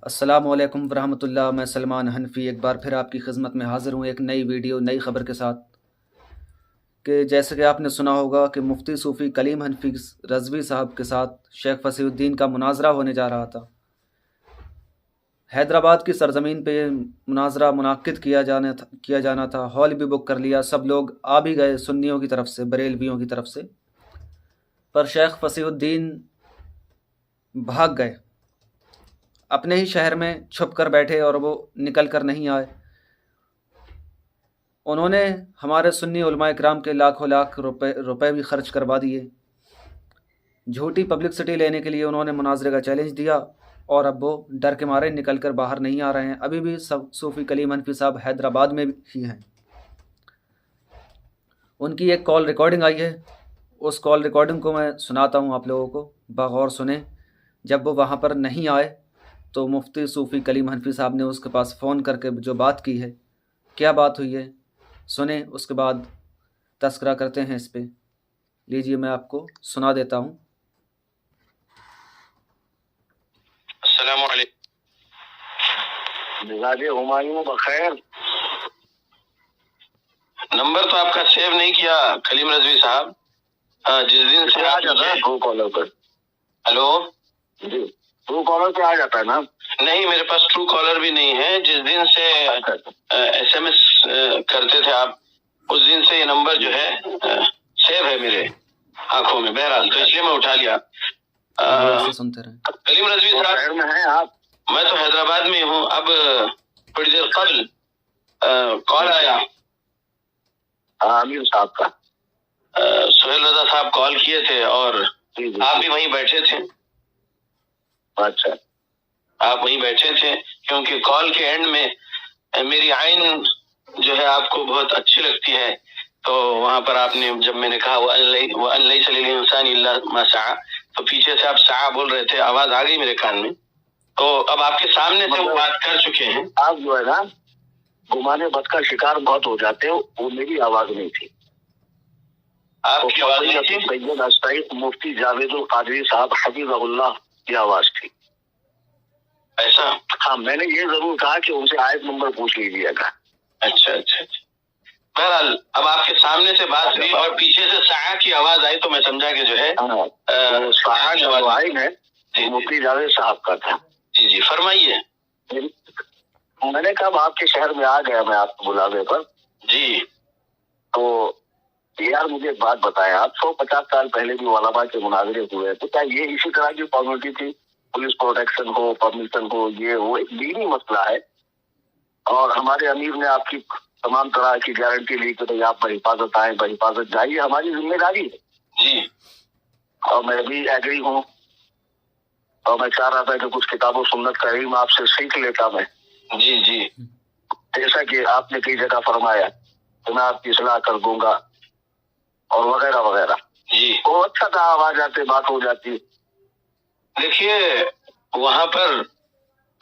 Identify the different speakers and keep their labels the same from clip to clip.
Speaker 1: अस्सलामुअलैकुम वरहमतुल्लाह। मैं सलमान हनफी एक बार फिर आपकी खिदमत में हाज़िर हूँ एक नई वीडियो नई ख़बर के साथ। कि जैसे कि आपने सुना होगा कि मुफ्ती सूफ़ी कलीम हनफी रज़वी साहब के साथ शेख फसीहुद्दीन का मुनाजरा होने जा रहा था। हैदराबाद की सरज़मीन पे मुनाजरा मुनाक्किद किया जाना था। हॉल भी बुक कर लिया, सब लोग आ भी गए सुन्नियों की तरफ से, बरेलवियों की तरफ से। पर शेख फसीहुद्दीन भाग गए, अपने ही शहर में छुप कर बैठे और वो निकल कर नहीं आए। उन्होंने हमारे सुन्नी उलमाए किराम के लाखों लाख रुपए भी खर्च करवा दिए। झूठी पब्लिसिटी लेने के लिए उन्होंने मुनाजरे का चैलेंज दिया और अब वो डर के मारे निकल कर बाहर नहीं आ रहे हैं। अभी भी सब सूफ़ी कलीम हनफी साहब हैदराबाद में ही हैं। उनकी एक कॉल रिकॉर्डिंग आई है, उस कॉल रिकॉर्डिंग को मैं सुनाता हूँ आप लोगों को, बगौर सुने। जब वो वहाँ पर नहीं आए तो मुफ्ती सूफ़ी कलीम हनफी साहब ने उसके पास फ़ोन करके जो बात की है, क्या बात हुई है, सुने। उसके बाद तस्करा करते हैं इस पे। लीजिए मैं आपको सुना देता हूँ।
Speaker 2: अस्सलाम वालेकुम। मिजाज हुमायूं बखैर। नंबर तो आपका सेव नहीं किया कलीम रज़वी साहब। हाँ, जिस दिन से आ जाता है ट्रू कॉलर पर। हेलो जी, ट्रू कॉलर पे आ जाता है ना? नहीं, मेरे पास ट्रू कॉलर भी नहीं है। जिस दिन से SMS करते थे आप, उस दिन से ये नंबर जो है सेव है मेरे आंखों में। बहरहाल तो इसलिए मैं उठा लिया।
Speaker 1: सुनते रहे।
Speaker 2: कलीम रज़वी साहब शहर में हैं आप? मैं तो हैदराबाद में हूँ। अब थोड़ी देर कबल कॉल आया आमिर साहब का। सुहेल रजा साहब कॉल किए थे और आप भी वहीं बैठे थे। अच्छा, आप वहीं बैठे थे क्योंकि कॉल के एंड में मेरी आइन जो है आपको बहुत अच्छी लगती है। तो वहां पर आपने, जब मैंने कहा वो अल्लाह सलील इंसान इल्ला मा सआ, तो पीछे से आप सआ बोल रहे थे, आवाज आ गई मेरे कान में। तो अब आपके सामने से वो बात कर चुके हैं। आप जो है ना घुमाने बद का शिकार बहुत हो जाते हो। वो मेरी आवाज नहीं थी, आपकी आवाज नहीं थी। सैयद अस्तईद मुफ्ती जावेदुल कादरी साहब हफिज़हुल्लाह की आवाज थी। ऐसा? हाँ, मैंने ये जरूर कहा कि उनसे आयत नंबर पूछ लीजिएगा। अच्छा अच्छा। बहरहाल अब आपके सामने से बात हुई और पीछे से सआ की आवाज आई तो मैं समझा कि जो है सआ की आवाज आई है मुफ्ती जावेद साहब का था। जी जी, फरमाइए। मैंने कहा आपके शहर में आ गया मैं आपको बुलावे पर। जी। तो यार मुझे एक बात बताएं, आप 150 साल पहले भी उलमा के मुनाजरे हुए, तो क्या ये इसी तरह की फॉर्मेलिटी थी? पुलिस प्रोटेक्शन हो, परमिशन हो, ये वो एक दीनी मसला है और हमारे अमीर ने आपकी तमाम तरह की गारंटी ली कि भाई आप बहिफाजत आए, बहिफाजत जाइए, हमारी जिम्मेदारी है। जी, और मैं भी एग्री हूँ और मैं चाह रहा था कि कुछ किताबों सुन्नत का इल्म आपसे सीख लेता मैं। जी जी, जैसा कि आपने कई जगह फरमाया तो मैं आपकी सलाह कर दूंगा और वगैरह वगैरह। जी, वो अच्छा था, आवाज आते बात हो जाती। देखिए, वहां पर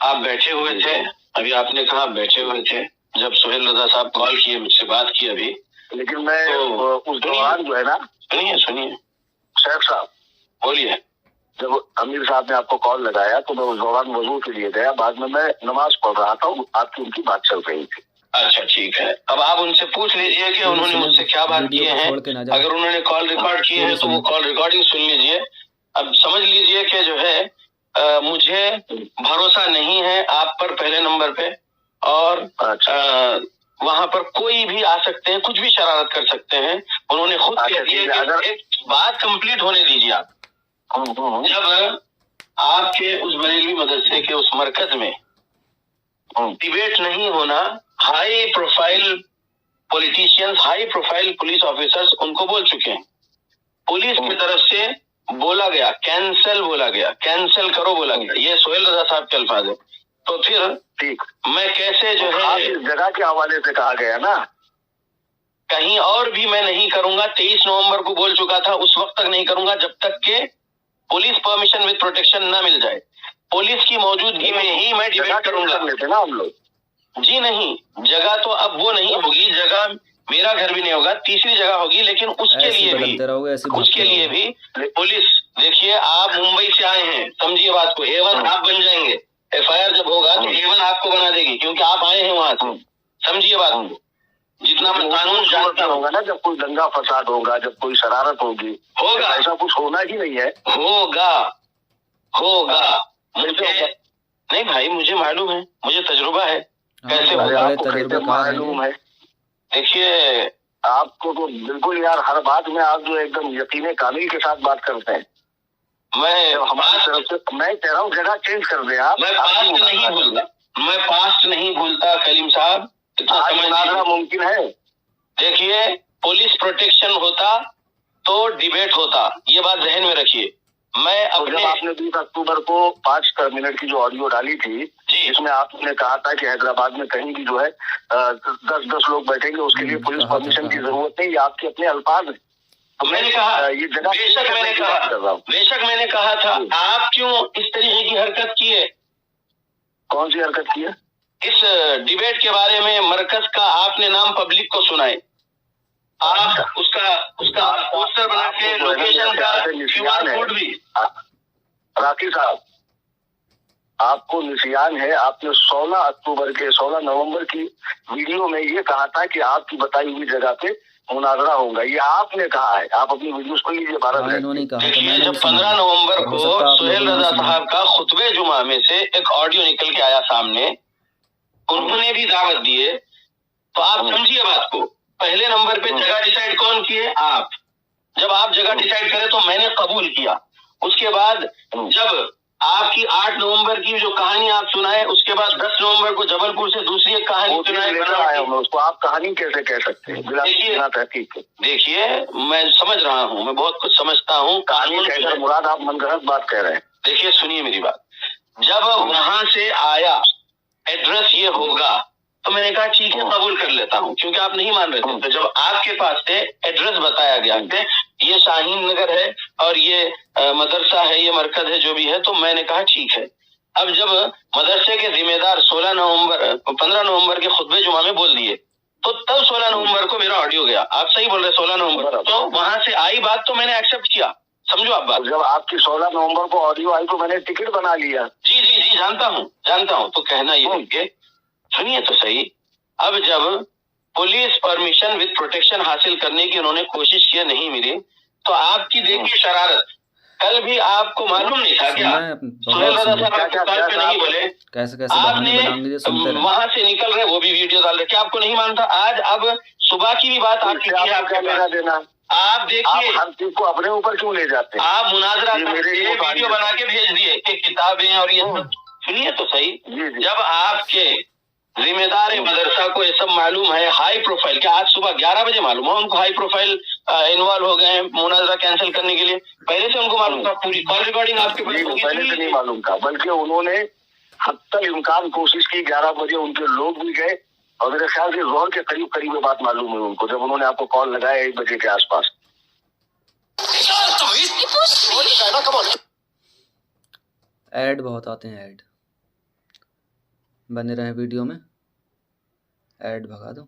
Speaker 2: आप बैठे हुए थे, अभी आपने कहा बैठे हुए थे जब सुहेल रजा साहब कॉल किए, मुझसे बात की अभी। लेकिन मैं तो उस दौरान जो है ना, सुनिए शेख साहब, बोलिए। जब अमीर साहब ने आपको कॉल लगाया तो मैं उस दौरान वजू के लिए गया, बाद में मैं नमाज पढ़ रहा था, आपकी उनकी बात चल रही थी। अच्छा ठीक है, अब आप उनसे पूछ लीजिए कि उन्होंने मुझसे क्या बात किए हैं। अगर उन्होंने कॉल रिकॉर्ड किए हैं तो वो कॉल रिकॉर्डिंग सुन लीजिए। अब समझ लीजिए कि जो है मुझे भरोसा नहीं है आप पर पहले नंबर पे, और वहां पर कोई भी आ सकते हैं, कुछ भी शरारत कर सकते हैं। उन्होंने खुद कह दिया कि एक बात कंप्लीट होने दीजिए आप। जब आपके उस बरेलवी मदरसे के उस मरकज में डिबेट नहीं होना, high profile politicians, high profile police officers उनको बोल चुके हैं। पुलिस की तरफ से बोला गया, कैंसिल बोला गया, कैंसिल करो बोला गया। ये सोहेल रजा साहब के अल्फाज है। तो फिर ठीक, मैं कैसे जो है इस जगह के हवाले से कहा गया ना, कहीं और भी मैं नहीं करूंगा। 23 नवंबर को बोल चुका था, उस वक्त तक नहीं करूंगा जब तक के पुलिस परमिशन विद प्रोटेक्शन ना मिल जाए। पुलिस की मौजूदगी में ही मैं डिबेट करूंगा। लेते ना हम लोग। जी नहीं, जगह तो अब वो नहीं होगी, जगह मेरा घर भी नहीं होगा, तीसरी जगह होगी। लेकिन उसके लिए भी पुलिस, देखिए आप मुंबई से आए हैं, समझिए बात को, A1 आप बन जाएंगे। FIR जब आपको बना देगी, क्योंकि आप आए हैं वहां से। समझिए बात को, जितना मैं कानून जानता
Speaker 3: होगा ना, जब कोई दंगा फसाद होगा, जब कोई शरारत होगी,
Speaker 2: होगा,
Speaker 3: ऐसा कुछ होना ही नहीं है।
Speaker 2: होगा मुझे नहीं भाई, मुझे मालूम है, मुझे तजुर्बा है कैसे होगा।
Speaker 3: आपको कैसे मालूम है?
Speaker 2: देखिए
Speaker 3: आपको तो बिल्कुल यार हर बात में आप जो एकदम यकीन कामिल के साथ बात करते हैं।
Speaker 2: मैं
Speaker 3: हमारी तरफ से मैं कह रहा हूँ जगह चेंज कर दे आप।
Speaker 2: मैं पास्ट नहीं भूलता कलीम साहब,
Speaker 3: मुनाजरा मुमकिन है।
Speaker 2: देखिए पुलिस प्रोटेक्शन होता तो डिबेट होता, ये बात जहन में रखिए। मैं अपने
Speaker 3: आपने 20 अक्टूबर को 5 मिनट की जो ऑडियो डाली थी, इसमें आपने कहा था कि हैदराबाद में कहीं भी जो है 10 लोग बैठेंगे, उसके लिए पुलिस परमिशन की जरूरत नहीं, ये आपके अपने अल्फाज है।
Speaker 2: तो मैंने कहा, ये जगह बेशक मैंने कहा था, आप क्यों इस तरीके की हरकत किए?
Speaker 3: कौन सी हरकत की है?
Speaker 2: इस डिबेट के बारे में मरकज का आपने नाम पब्लिक को सुनाए, आप उसका पोस्टर बना के लोकेशन का QR कोड भी।
Speaker 3: राकी साहब, आपको निशान है, आपने 16 नवंबर की वीडियो में ये कहा था कि आपकी बताई हुई जगह पे मुनाजरा होगा, ये आपने कहा है। आप अपनी वीडियोस को लीजिए 12।
Speaker 2: देखिए जब 15 नवंबर को सुहेल रजा साहब का खुतबे जुमा में से एक ऑडियो निकल के आया सामने, उन्होंने भी दावत दिए, तो आप समझिए बात को। पहले नंबर पे जगह डिसाइड कौन किए? आप। जब आप जगह डिसाइड करें तो मैंने कबूल किया। उसके बाद जब आपकी 8 नवंबर की जो कहानी आप सुनाए, उसके बाद 10 नवंबर को जबलपुर से दूसरी एक कहानी सुनाए।
Speaker 3: उसको आप कहानी कैसे कह सकते हैं?
Speaker 2: देखिए मैं समझ रहा हूँ, मैं बहुत कुछ समझता हूँ कानून।
Speaker 3: मुराद आप मनगढ़ंत बात कह रहे हैं।
Speaker 2: देखिए सुनिए मेरी बात, जब वहां से आया एड्रेस ये होगा तो मैंने कहा ठीक है कबूल कर लेता हूँ, क्योंकि आप नहीं मान रहे थे। तो जब आपके पास से एड्रेस बताया गया कि ये शाहीन नगर है और ये मदरसा है, ये मरकज है, जो भी है, तो मैंने कहा ठीक है। अब जब मदरसे के जिम्मेदार 15 नवंबर के खुतबे जुमा में बोल दिए, तो तब 16 नवंबर को मेरा ऑडियो गया। आप सही बोल रहे, 16 नवंबर, तो वहां से आई बात तो मैंने एक्सेप्ट किया। समझो आप बात।
Speaker 3: जब आपकी 16 नवंबर को ऑडियो आई तो मैंने टिकट बना लिया।
Speaker 2: जी जानता हूँ। तो कहना ये है कि सुनिए तो सही, अब जब पुलिस परमिशन विद प्रोटेक्शन हासिल करने की उन्होंने कोशिश की, नहीं मिली, तो आपकी देखिए शरारत। कल भी आपको मालूम नहीं था क्या? सुहेल रजा साहब कल पे नहीं बोले,
Speaker 1: कैसे
Speaker 2: आपने वहां से निकल रहे वो भी वीडियो डाल रहे, क्या आपको नहीं मालूम था? आज अब सुबह की भी बात आपकी
Speaker 3: देना।
Speaker 2: आप देखिए
Speaker 3: हर चीज को अपने ऊपर क्यों ले जाते हैं?
Speaker 2: आप मुनाजरा वीडियो बना के भेज दिए कि किताबें और ये सब। सुनिए तो सही, जब आपके जिम्मेदार मदरसा को ये सब मालूम है, हाई प्रोफाइल, क्या आज सुबह 11 बजे मालूम है उनको हाई प्रोफाइल इन्वॉल्व हो गए हैं मुनाजरा कैंसिल करने के लिए? पहले से उनको मालूम था? पूरी कॉल रिकॉर्डिंग आपके पास होगी?
Speaker 3: पहले से नहीं मालूम था, बल्कि उन्होंने हत्तल इम्कान कोशिश की। 11 बजे उनके लोग भी गए और मेरे ख्याल से जोहर के करीब ये बात मालूम है उनको, जब उन्होंने आपको कॉल लगाया 1 बजे के आसपास।
Speaker 1: ऐड बहुत आते हैं, ऐड बने रहे वीडियो में, ऐड भगा दो।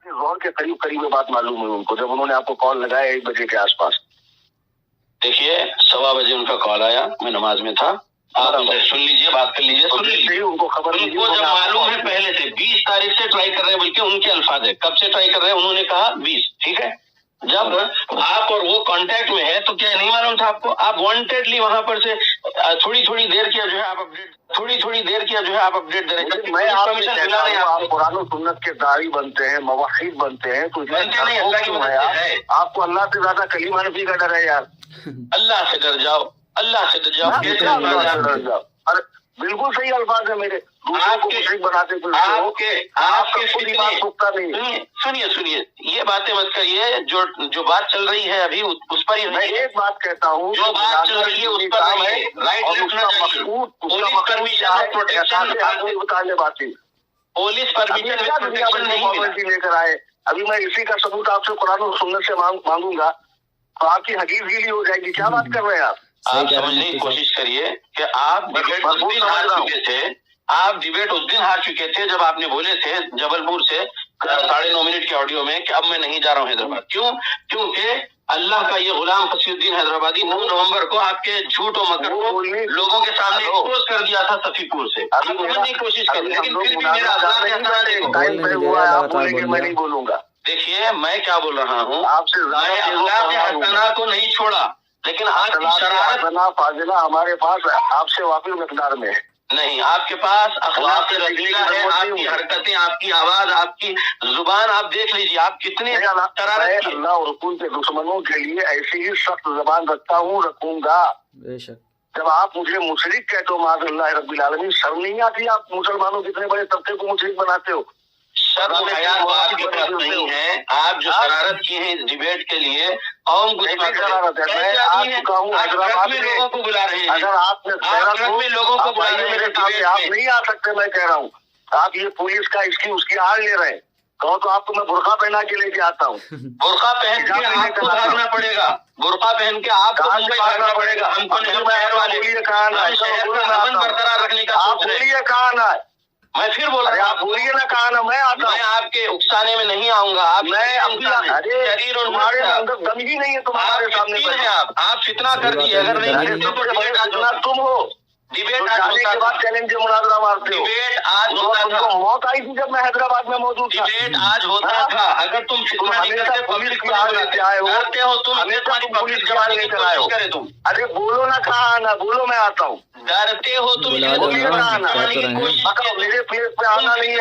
Speaker 3: जोहर के करीब ये बात मालूम है उनको, जब उन्होंने आपको कॉल लगाया 1 बजे के आसपास।
Speaker 2: देखिए 1:15 बजे उनका कॉल आया, मैं नमाज में था। आप उनसे सुन लीजिए, बात कर लीजिए, सुन लीजिए।
Speaker 3: उनको खबर,
Speaker 2: उनको जब मालूम है पहले से 20 तारीख से ट्राई कर रहे हैं, बल्कि उनके अल्फाज है, कब से ट्राई कर रहे हैं? उन्होंने कहा 20, ठीक है। जब आप और वो कांटेक्ट में है तो क्या नहीं मालूम था आपको? आप वांटेडली वहां पर से थोड़ी देर किया जो है आप अपडेट दे रहे।
Speaker 3: मैं आप कुरान और सुन्नत के दाई बनते हैं, मवाहिद बनते हैं, तो आपको अल्लाह से ज्यादा कलीम हनफी का डर है यार।
Speaker 2: अल्लाह से डर जाओ, अल्लाह से डर जाओ।
Speaker 3: डर जाओ। अरे बिल्कुल सही अल्फाज है मेरे।
Speaker 2: आपके
Speaker 3: बनाते
Speaker 2: सुनिए, ये बातें मत करिए। जो बात चल रही है अभी उस पर ही
Speaker 3: मैं एक बात कहता हूँ,
Speaker 2: जो बात चल रही है उस पर है। राइट लेफ्ट ना जाइए। पुलिस परमिशन प्रोटेक्शन नहीं
Speaker 3: लेकर आए। अभी मैं इसी का सबूत आपसे कुरान और सुन्नत से मांगूंगा तो आपकी हकीक गीली हो जाएगी। क्या बात कर रहे हैं आप?
Speaker 2: आप समझने की कोशिश करिए कि आप डिबेट उस दिन हार चुके थे। आप डिबेट उस दिन हार चुके थे जब आपने बोले थे जबलपुर से 9.5 मिनट के ऑडियो में कि अब मैं नहीं जा रहा हूँ हैदराबाद। क्यों? क्योंकि अल्लाह का ये गुलाम फसीउद्दीन हैदराबादी 9 नवंबर को आपके झूठ और मकर को लोगों के सामने एक्सपोज कर दिया था सफीपुर से। आप समझने की कोशिश करें, लेकिन फिर भी मेरा
Speaker 3: मैं नहीं बोलूंगा।
Speaker 2: देखिए मैं क्या बोल रहा हूँ, मैं अल्लाह के हसना को नहीं छोड़ा, लेकिन आपकी शरारत
Speaker 3: फाजिला हमारे पास आपसे वाक़ई मिक़दार में है
Speaker 2: नहीं। आपके पास अखलाक रज़ीला है, आपकी हरकतें, आपकी आवाज, आपकी जुबान आप देख लीजिए, आप कितने शरारत की।
Speaker 3: अल्लाह और रसूल के दुश्मनों के लिए ऐसी ही सख्त जबान रखता हूँ, रखूंगा।
Speaker 1: बेशक।
Speaker 3: जब आप मुझे मुशरिक कहते हो माज़अल्लाह रब्बिल आलमीन, शर्म नहीं आती? आप मुसलमानों के इतने बड़े तबके को मुशरिक बनाते हो।
Speaker 2: शर्म हया तो आपके पास नहीं है। आप जो शरारत की है इस डिबेट के लिए कौम को
Speaker 3: शरारत है। मैं आ चुका हूँ हैदराबाद में,
Speaker 2: लोगों को बुला रहे हैं।
Speaker 3: अगर आपने
Speaker 2: लोगों को बुला रहे
Speaker 3: मेरे सामने, आप नहीं आ सकते। मैं कह रहा हूँ आप ये पुलिस का इसकी उसकी आड़ ले रहे हैं। कहो तो आपको मैं बुर्का पहना के लेके आता हूँ।
Speaker 2: बुर्का पहन के आपको भागना पड़ेगा, बुर्का पहन के आपको मुंबई भागना पड़ेगा। हमको नहीं, शहर वाले शहर का अमन बरकरार रखने का सोच रहे हैं।
Speaker 3: कहाँ ना है?
Speaker 2: मैं फिर बोल रहा हूँ,
Speaker 3: आप बोलिए ना, कहा ना मैं आता हूँ।
Speaker 2: मैं आपके उकसाने में नहीं आऊंगा। आप
Speaker 3: मैं
Speaker 2: शरीर और
Speaker 3: तुम्हारे अंदर दम ही नहीं है तुम्हारे सामने।
Speaker 2: आप फितना कर दिए। अगर नहीं
Speaker 3: तुम हो
Speaker 2: डिबेट
Speaker 3: जाने के बाद चैलेंज से मुनाजरा मारते हो।
Speaker 2: डिबेट आज होता था,
Speaker 3: मौत आई थी जब मैं हैदराबाद में मौजूद था।
Speaker 2: डिबेट आज होता था। अगर तुम फितना नहीं करते, पब्लिक को लेते हो, तुम
Speaker 3: पुलिस जवान लेकर आए हो।
Speaker 2: करे तुम।
Speaker 3: अरे बोलो ना, कहा आना, बोलो मैं आता हूँ।
Speaker 2: डरते हो तुम,
Speaker 3: मेरे प्लेस पे आना नहीं है,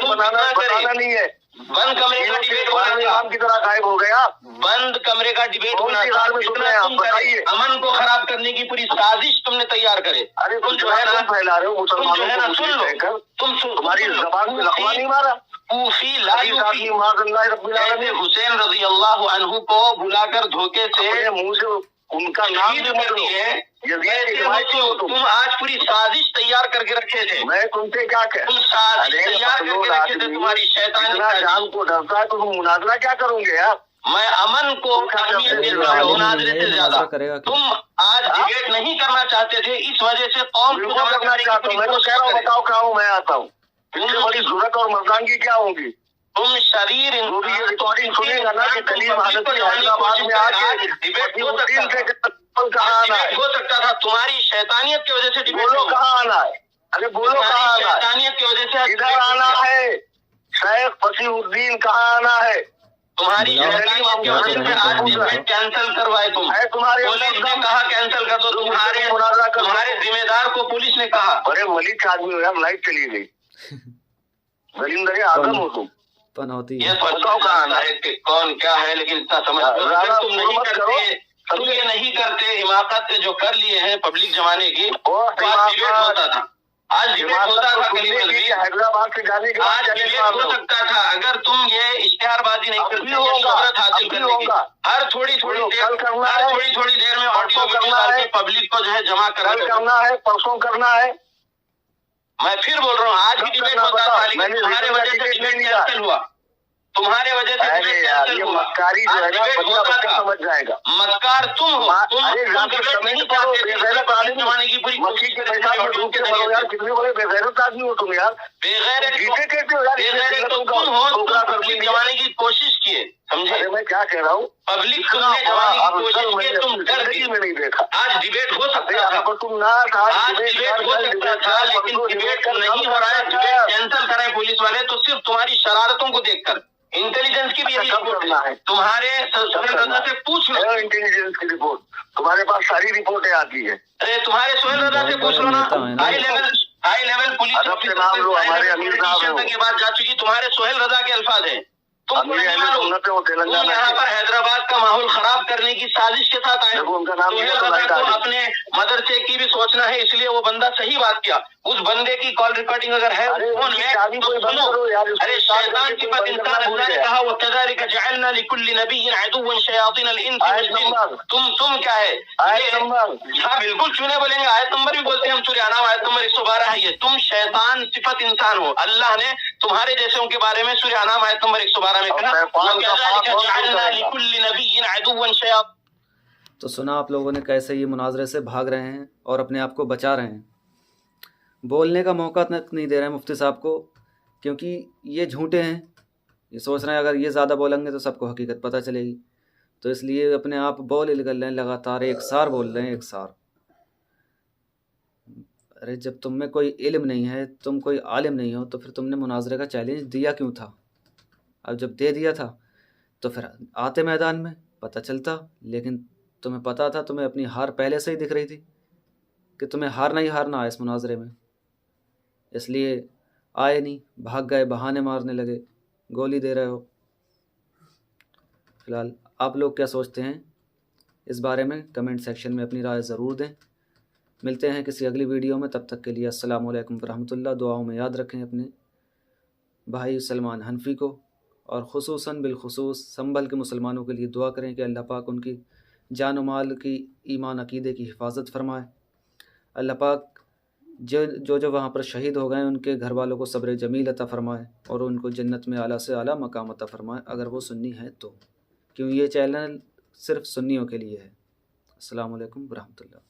Speaker 3: बनाना नहीं है।
Speaker 2: बंद कमरे का डिबेट होना
Speaker 3: की तरह गायब हो गया।
Speaker 2: बंद कमरे का डिबेट होना
Speaker 3: बताइए।
Speaker 2: अमन को खराब करने की पूरी साजिश तुमने तैयार करे।
Speaker 3: अरे तुम जो है ना फैला रहे हो मुसलमानों को, सुन लो तुम्हारी जबान पे लकवा नहीं मारा।
Speaker 2: हुसैन रजी अल्लाह अन्हु को बुलाकर धोखे से
Speaker 3: मुंह से उनका नाम भी
Speaker 2: कर दिए। तुम आज पूरी साजिश तैयार करके रखे थे।
Speaker 3: मैं तुमसे क्या कह,
Speaker 2: तुम साजिश तैयार करके रखे थे। तुम्हारी शैतानी
Speaker 3: जान को डरता है तो तुम मुनाजरा क्या करोगे यार?
Speaker 2: मैं अमन को अहमियत देता हूं मुनाजरे से ज्यादा। तुम आज डिबेट नहीं करना चाहते थे, इस वजह से कौम को
Speaker 3: करना चाहता हूँ। मैं तो कह रहा हूँ, बताओ कहाँ हूँ मैं आता हूँ। इससे बड़ी जरूरत और मर्दानगी क्या होगी?
Speaker 2: तुम शरीर
Speaker 3: जो भी ये रिकॉर्डिंग सुनेगा ना कि कलीम हालत हैदराबाद में आके
Speaker 2: डिबेट हो सकता था। तुम्हारी शैतानियत की वजह से डिबेट।
Speaker 3: बोलो कहाँ आना है? अरे बोलो कहाँ आना है?
Speaker 2: शैतानियत की वजह से
Speaker 3: इधर आना है। शेख फसीउद्दीन कहाँ आना है?
Speaker 2: तुम्हारी शैतानियत की वजह से आज डिबेट कैंसिल करवाए तुम।
Speaker 3: तुम्हारे
Speaker 2: पुलिस ने कहा कैंसिल कर दो। तुम्हारे जिम्मेदार को पुलिस ने कहा।
Speaker 3: अरे मलिक आदमी हो यार, लाइट चली गई। दरिंदरे आदम हो तुम।
Speaker 2: ये बताओ कहाँ आना है, कौन क्या है, लेकिन इतना समझ तुम नहीं करते। तुम ये नहीं करते, हिमाकत जो कर लिए हैं पब्लिक जमाने की, आज डिबेट होता था। आज डिबेट होता था
Speaker 3: हैदराबाद से जाने के बाद
Speaker 2: आज डिबेट हो सकता था। अगर तुम ये इश्तेहारबाजी नहीं करते, शोहरत हासिल करने की हर थोड़ी थोड़ी देर में ऑडियो वीडियो डाल के पब्लिक को जो है जमा
Speaker 3: करना है, परसों करना है।
Speaker 2: मैं फिर बोल रहा हूँ, आज भी डिबेट होता था, लेकिन तुम्हारे वजह से डिबेट कैंसिल हुआ। तुम्हारे वजह से डिबेट कैंसिल हुआ।
Speaker 3: मक्कारी जो है ना, बच्चा समझ जाएगा।
Speaker 2: मक्कार तुम हो। तुम डिबेट नहीं चाहते थे, जमाने की पूरी
Speaker 3: मक्खी के पैसा यार, कितने बड़े बेगैरत आदमी हो तुम यार।
Speaker 2: बेगैरत तो तुम हो, पब्लिक जमाने की कोशिश किए, समझे?
Speaker 3: मैं क्या कह रहा हूँ,
Speaker 2: पब्लिक तुमने जमाने की कोशिश की, तुम डर गए।
Speaker 3: में नहीं देखा।
Speaker 2: आज डिबेट हो सकता था,
Speaker 3: तुम ना था,
Speaker 2: आज डिबेट हो सकता था, लेकिन डिबेट नहीं हो रहा है। डिबेट कैंसिल करें पुलिस वाले तो सिर्फ तुम्हारी शरारतों को देखकर। इंटेलिजेंस की भी यही रिपोर्ट है, तुम्हारे से पूछ लो।
Speaker 3: इंटेलिजेंस की रिपोर्ट तुम्हारे पास सारी रिपोर्टें आती है।
Speaker 2: अरे तुम्हारे सोहेल रजा से पूछ लो ना। हाई लेवल पुलिस तक ये बात जा चुकी। तुम्हारे सोहेल रजा के अल्फाज है। तुम यहाँ पर हैदराबाद का माहौल खराब करने की साजिश के साथ आए। सोहेल रजा को अपने मदरसे की भी सोचना है, इसलिए वो बंदा सही बात किया। उस बंदे की कॉल रिकॉर्डिंग अगर है फोन में तो सुनो। अरे शैतान की पद इंसान अल्लाह ने कहा वो कज़ालिका जअलना लिकुल्लि नबिय्यिन अदुव्वन शयातीनल इंस वल जिन। तुम क्या है? हाँ बिल्कुल चुने बोलेंगे। आयत नंबर भी बोलते हैं हम, सूरह अनाम आयत नंबर 112 है ये। तुम शैतान सिफत इंसान हो। अल्लाह ने तुम्हारे जैसों के बारे में सूरह अनाम आयत नंबर 112 में कहा कज़ालिका जअलना लिकुल्लि नबिय्यिन अदुव्वन शयातीन।
Speaker 1: तो सुना आप लोगों ने कैसे ये मुनाजरे से भाग रहे हैं और अपने आप को बचा रहे हैं। बोलने का मौका तक नहीं दे रहे हैं मुफ्ती साहब को, क्योंकि ये झूठे हैं। ये सोच रहे हैं अगर ये ज़्यादा बोलेंगे तो सबको हकीकत पता चलेगी। तो इसलिए अपने आप बोल निकल रहे हैं लगातार, एक सार बोल रहे हैं, एक सार। अरे जब तुम में कोई इल्म नहीं है, तुम कोई आलिम नहीं हो, तो फिर तुमने मुनाजरे का चैलेंज दिया क्यों था? अब जब दे दिया था तो फिर आते मैदान में, पता चलता। लेकिन तुम्हें पता था, तुम्हें अपनी हार पहले से ही दिख रही थी कि तुम्हें हारना ही हारना है इस मुनाजरे में, इसलिए आए नहीं, भाग गए, बहाने मारने लगे, गोली दे रहे हो। फिलहाल आप लोग क्या सोचते हैं इस बारे में कमेंट सेक्शन में अपनी राय ज़रूर दें। मिलते हैं किसी अगली वीडियो में, तब तक के लिए अस्सलाम वालेकुम रहमतुल्लाह। दुआओं में याद रखें अपने भाई सलमान हनफी को, और ख़ुसूसन बिलख़ुसूस संभल के मुसलमानों के लिए दुआ करें कि अल्लाह पाक उनकी जान व माल की, ईमान अक़ीदे की हिफाजत फरमाए। अल्लाह पाक जो वहाँ पर शहीद हो गए उनके घर वालों को सब्र जमील अता फ़रमाए और उनको जन्नत में आला से आला मकाम अता फ़रमाए, अगर वो सुन्नी है तो, क्यों ये चैनल सिर्फ़ सुन्नियों के लिए है। अस्सलामु अलैकुम रहमतुल्लाह।